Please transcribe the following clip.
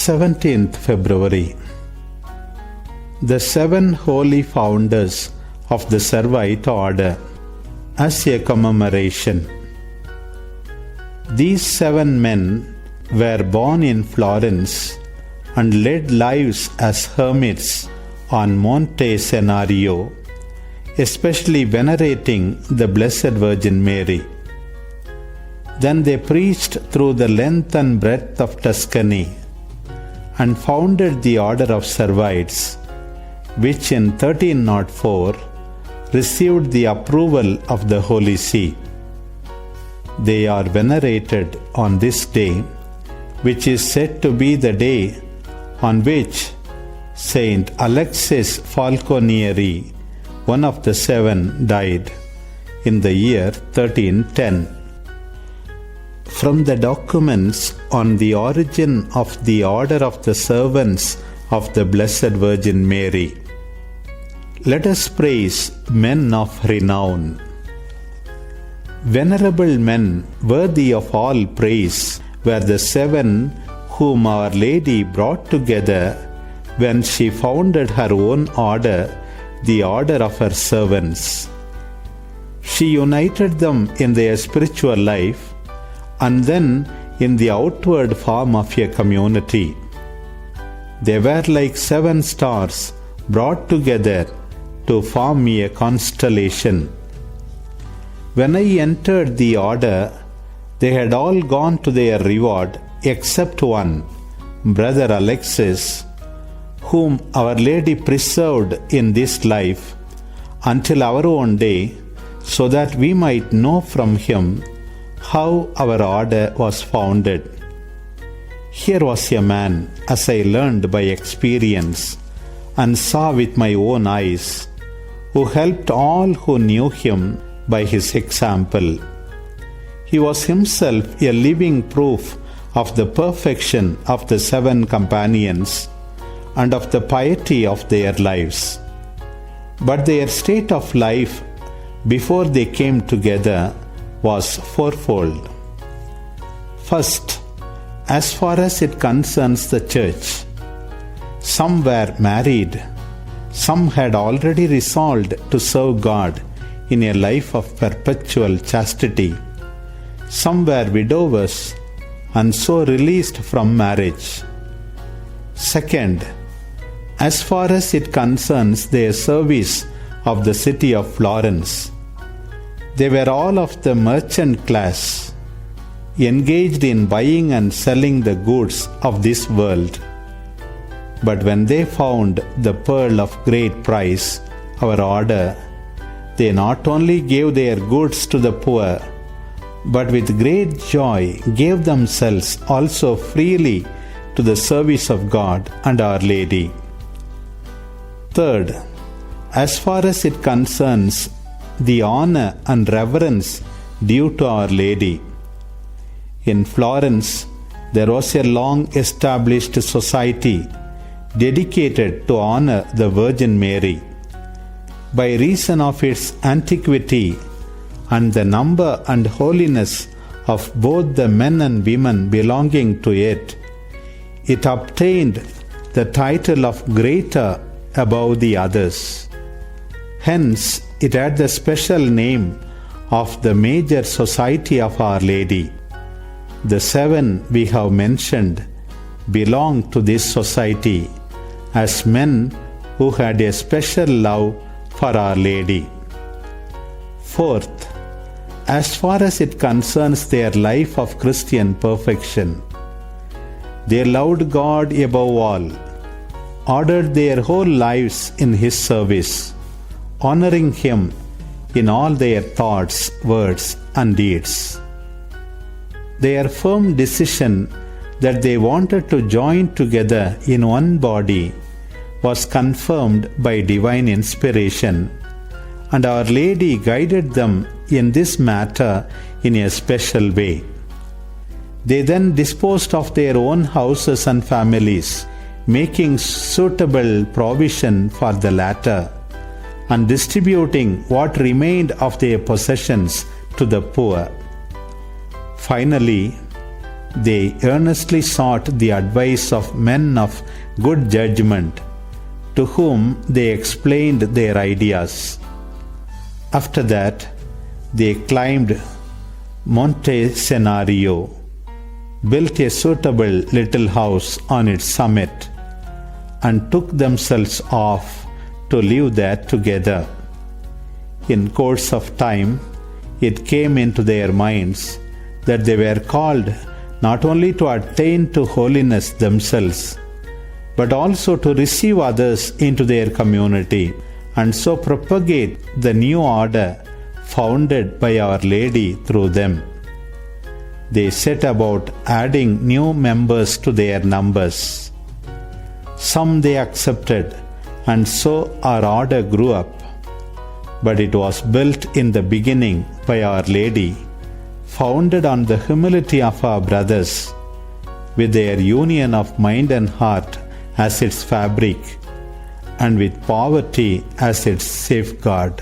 17th February. The 7 holy founders of the Servite order as a commemoration. These 7 men were born in Florence and led lives as hermits on Monte Senario, especially venerating the Blessed Virgin Mary. Then they preached through the length and breadth of Tuscany and founded the order of Servites, which in 1304 received the approval of the Holy See. They are venerated on this day, which is said to be the day on which Saint Alexis Falconieri, one of the 7, died in the year 1310. From the documents on the origin of the Order of the Servants of the Blessed Virgin Mary, let us praise men of renown. Venerable men worthy of all praise were the 7 whom Our Lady brought together when she founded her own order, the Order of her Servants. She united them in their spiritual life and then in the outward form of a community. They were like 7 stars brought together to form a constellation. When I entered the order, they had all gone to their reward except one, Brother Alexis, whom Our Lady preserved in this life until our own day, so that we might know from him how our order was founded. Here was a man, as I learned by experience and saw with my own eyes, who helped all who knew him by his example. He was himself a living proof of the perfection of the 7 companions and of the piety of their lives. But their state of life before they came together was fourfold. First, as far as it concerns the church, some were married, some had already resolved to serve God in a life of perpetual chastity, some were widowers and so released from marriage. Second, as far as it concerns their service of the city of Florence, they were all of the merchant class, engaged in buying and selling the goods of this world. But when they found the pearl of great price, our order, they not only gave their goods to the poor, but with great joy gave themselves also freely to the service of God and Our Lady. Third, as far as it concerns the honor and reverence due to Our Lady, in Florence there was a long established society dedicated to honor the Virgin Mary. By reason of its antiquity and the number and holiness of both the men and women belonging to it, it obtained the title of greater above the others. Hence, it had the special name of the major society of Our Lady. The 7 we have mentioned belonged to this society as men who had a special love for Our Lady. Fourth, as far as it concerns their life of Christian perfection, they loved God above all, ordered their whole lives in His service, honoring Him in all their thoughts, words, and deeds. Their firm decision that they wanted to join together in one body was confirmed by divine inspiration, and Our Lady guided them in this matter in a special way. They then disposed of their own houses and families, making suitable provision for the latter, and distributing what remained of their possessions to the poor. Finally, they earnestly sought the advice of men of good judgment, to whom they explained their ideas. After that, they climbed Monte Senario, built a suitable little house on its summit, and took themselves off to live there together. In course of time, it came into their minds that they were called not only to attain to holiness themselves, but also to receive others into their community, and so propagate the new order founded by Our Lady through them. They set about adding new members to their numbers. Some they accepted, and so our order grew up. But it was built in the beginning by Our Lady, founded on the humility of our brothers, with their union of mind and heart as its fabric, and with poverty as its safeguard.